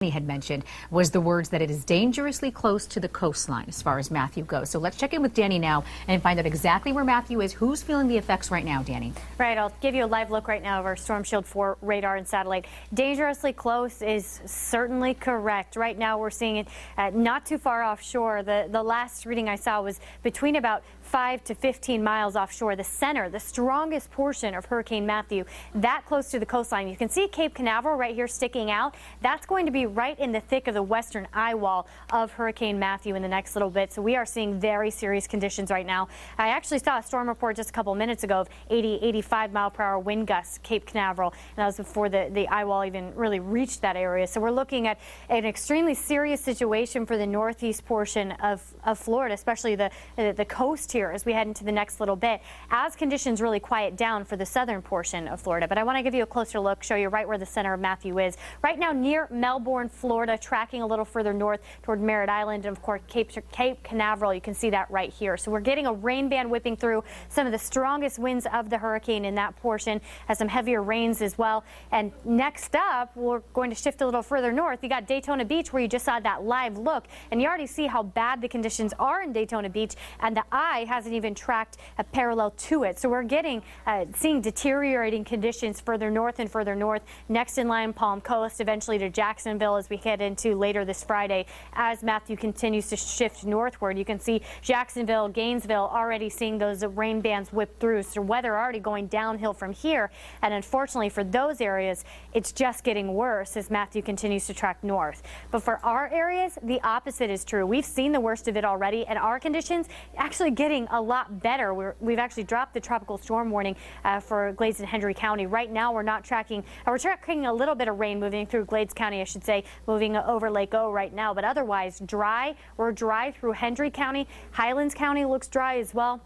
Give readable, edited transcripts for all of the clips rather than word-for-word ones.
had mentioned was the words that it is dangerously close to the coastline as far as Matthew goes. So let's check in with Danny now and find out exactly where Matthew is. Who's feeling the effects right now, Danny? Right, I'll give you a live look right now of our Storm Shield 4 radar and satellite. Dangerously close is certainly correct. Right now we're seeing it not too far offshore. The last reading I saw was between about 5 to 15 miles offshore. The center, the strongest portion of Hurricane Matthew, that close to the coastline. You can see Cape Canaveral right here sticking out. That's going to be right in the thick of the western eye wall of Hurricane Matthew in the next little bit. So we are seeing very serious conditions right now. I actually saw a storm report just a couple minutes ago of 85 mile per hour wind gusts, Cape Canaveral, and that was before the eye wall even really reached that area. So we're looking at an extremely serious situation for the northeast portion of Florida, especially the coast here as we head into the next little bit, as conditions really quiet down for the southern portion of Florida. But I want to give you a closer look, show you right where the center of Matthew is. Right now near Melbourne, Florida, tracking a little further north toward Merritt Island and of course Cape Canaveral. You can see that right here. So we're getting a rain band whipping through, some of the strongest winds of the hurricane in that portion, has some heavier rains as well. And next up, we're going to shift a little further north. You got Daytona Beach, where you just saw that live look, and you already see how bad the conditions are in Daytona Beach, and the eye hasn't even tracked a parallel to it. So we're getting seeing deteriorating conditions further north and further north. Next in line, Palm Coast, eventually to Jacksonville as we head into later this Friday. As Matthew continues to shift northward, you can see Jacksonville, Gainesville already seeing those rain bands whip through. So weather already going downhill from here. And unfortunately for those areas, it's just getting worse as Matthew continues to track north. But for our areas, the opposite is true. We've seen the worst of it already, and our conditions actually getting a lot better. We've actually dropped the tropical storm warning for Glades and Hendry County. Right now, we're tracking a little bit of rain moving through Glades County, I should say, moving over Lake O right now. But otherwise, dry. We're dry through Hendry County. Highlands County looks dry as well.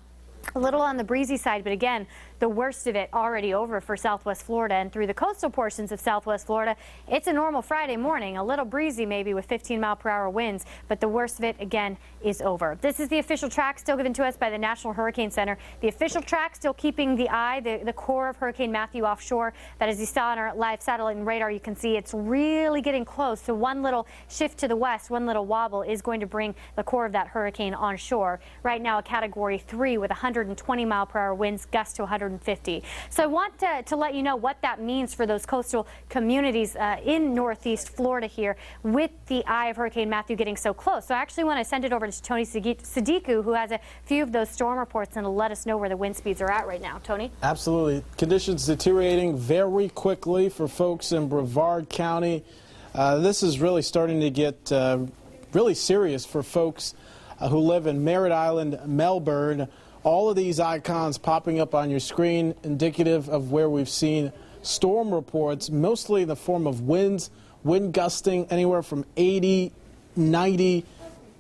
A little on the breezy side, but again, the worst of it already over for Southwest Florida. And through the coastal portions of Southwest Florida, it's a normal Friday morning, a little breezy maybe with 15 mile per hour winds, but the worst of it again is over. This is the official track still given to us by the National Hurricane Center. The official track still keeping the eye, the core of Hurricane Matthew offshore. But as you saw on our live satellite and radar, you can see it's really getting close. So one little shift to the west, one little wobble is going to bring the core of that hurricane on shore. Right now, a Category 3 with 120 mile per hour winds, gusts to 150. So I want to let you know what that means for those coastal communities in northeast Florida here with the eye of Hurricane Matthew getting so close. So I actually want to send it over to Tony Sadiku, who has a few of those storm reports and let us know where the wind speeds are at right now. Tony? Absolutely. Conditions deteriorating very quickly for folks in Brevard County. This is really starting to get really serious for folks who live in Merritt Island, Melbourne. All of these icons popping up on your screen indicative of where we've seen storm reports, mostly in the form of winds, wind gusting anywhere from 80, 90,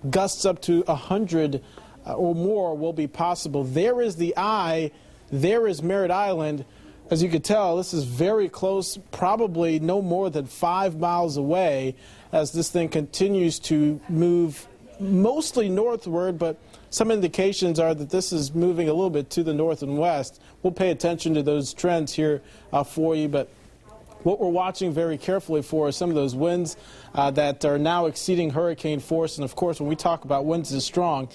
gusts up to 100 or more will be possible. There is the eye, there is Merritt Island. As you can tell, this is very close, probably no more than 5 miles away as this thing continues to move mostly northward, but some indications are that this is moving a little bit to the north and west. We'll pay attention to those trends here for you, but what we're watching very carefully for are some of those winds that are now exceeding hurricane force. And of course, when we talk about winds as strong,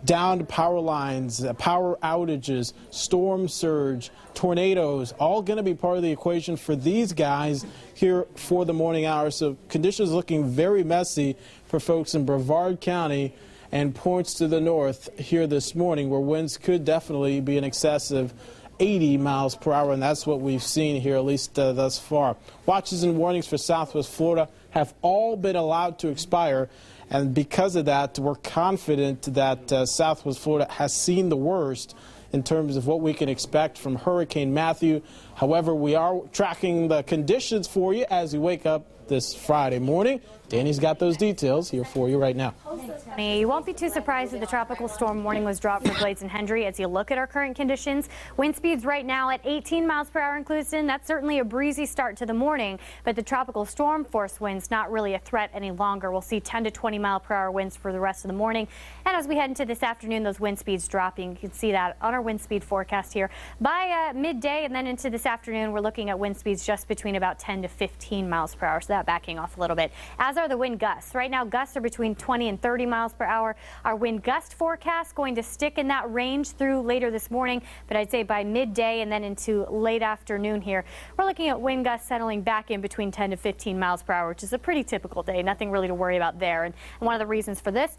downed power lines, power outages, storm surge, tornadoes, all going to be part of the equation for these guys here for the morning hours. So conditions looking very messy for folks in Brevard County and points to the north here this morning, where winds could definitely be in excess of 80 miles per hour, and that's what we've seen here, at least thus far. Watches and warnings for Southwest Florida have all been allowed to expire, and because of that, we're confident that Southwest Florida has seen the worst in terms of what we can expect from Hurricane Matthew. However, we are tracking the conditions for you as you wake up this Friday morning. Danny's got those details here for you right now. You won't be too surprised that the tropical storm warning was dropped for Glades and Hendry as you look at our current conditions. Wind speeds right now at 18 miles per hour in Clewiston. That's certainly a breezy start to the morning, but the tropical storm force winds not really a threat any longer. We'll see 10 to 20 mile per hour winds for the rest of the morning. And as we head into this afternoon, those wind speeds dropping. You can see that on our wind speed forecast here. By midday and then into this afternoon, we're looking at wind speeds just between about 10 to 15 miles per hour. So that backing off a little bit, as are the wind gusts. Right now, gusts are between 20 and 30 miles per hour. Our wind gust forecast going to stick in that range through later this morning, but I'd say by midday and then into late afternoon here, we're looking at wind gusts settling back in between 10 to 15 miles per hour, which is a pretty typical day. Nothing really to worry about there. And one of the reasons for this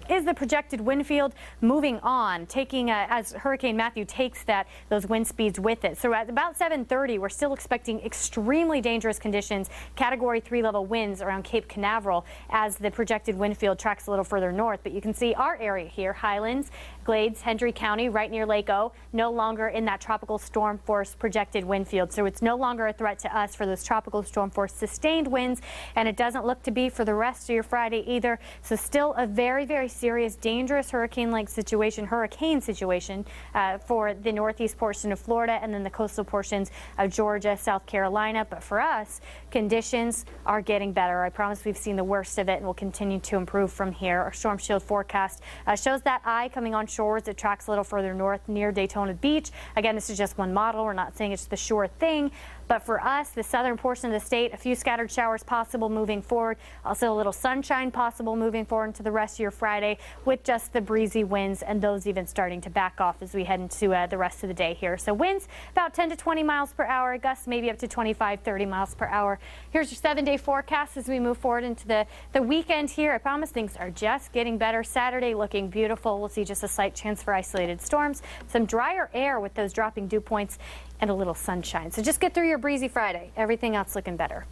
is the projected wind field moving on, taking as Hurricane Matthew takes those wind speeds with it. So at about 7:30, we're still expecting extremely dangerous conditions, Category 3 level winds around Cape Canaveral as the projected wind field tracks a little further north. But you can see our area here, Highlands, Glades, Hendry County, right near Lake O, no longer in that tropical storm force projected wind field. So it's no longer a threat to us for those tropical storm force sustained winds, and it doesn't look to be for the rest of your Friday either. So still a very, very serious, dangerous hurricane situation for the northeast portion of Florida and then the coastal portions of Georgia, South Carolina. But for us, conditions are getting better. I promise we've seen the worst of it and will continue to improve from here. Our storm shield forecast shows that eye coming on shore as it tracks a little further north near Daytona Beach. Again, this is just one model. We're not saying it's the sure thing. But for us, the southern portion of the state, a few scattered showers possible moving forward. Also a little sunshine possible moving forward into the rest of your Friday with just the breezy winds, and those even starting to back off as we head into the rest of the day here. So winds about 10 to 20 miles per hour, gusts maybe up to 25, 30 miles per hour. Here's your 7-day forecast as we move forward into the weekend here. I promise things are just getting better. Saturday looking beautiful. We'll see just a slight chance for isolated storms, some drier air with those dropping dew points, and a little sunshine. So just get through your breezy Friday. Everything else looking better.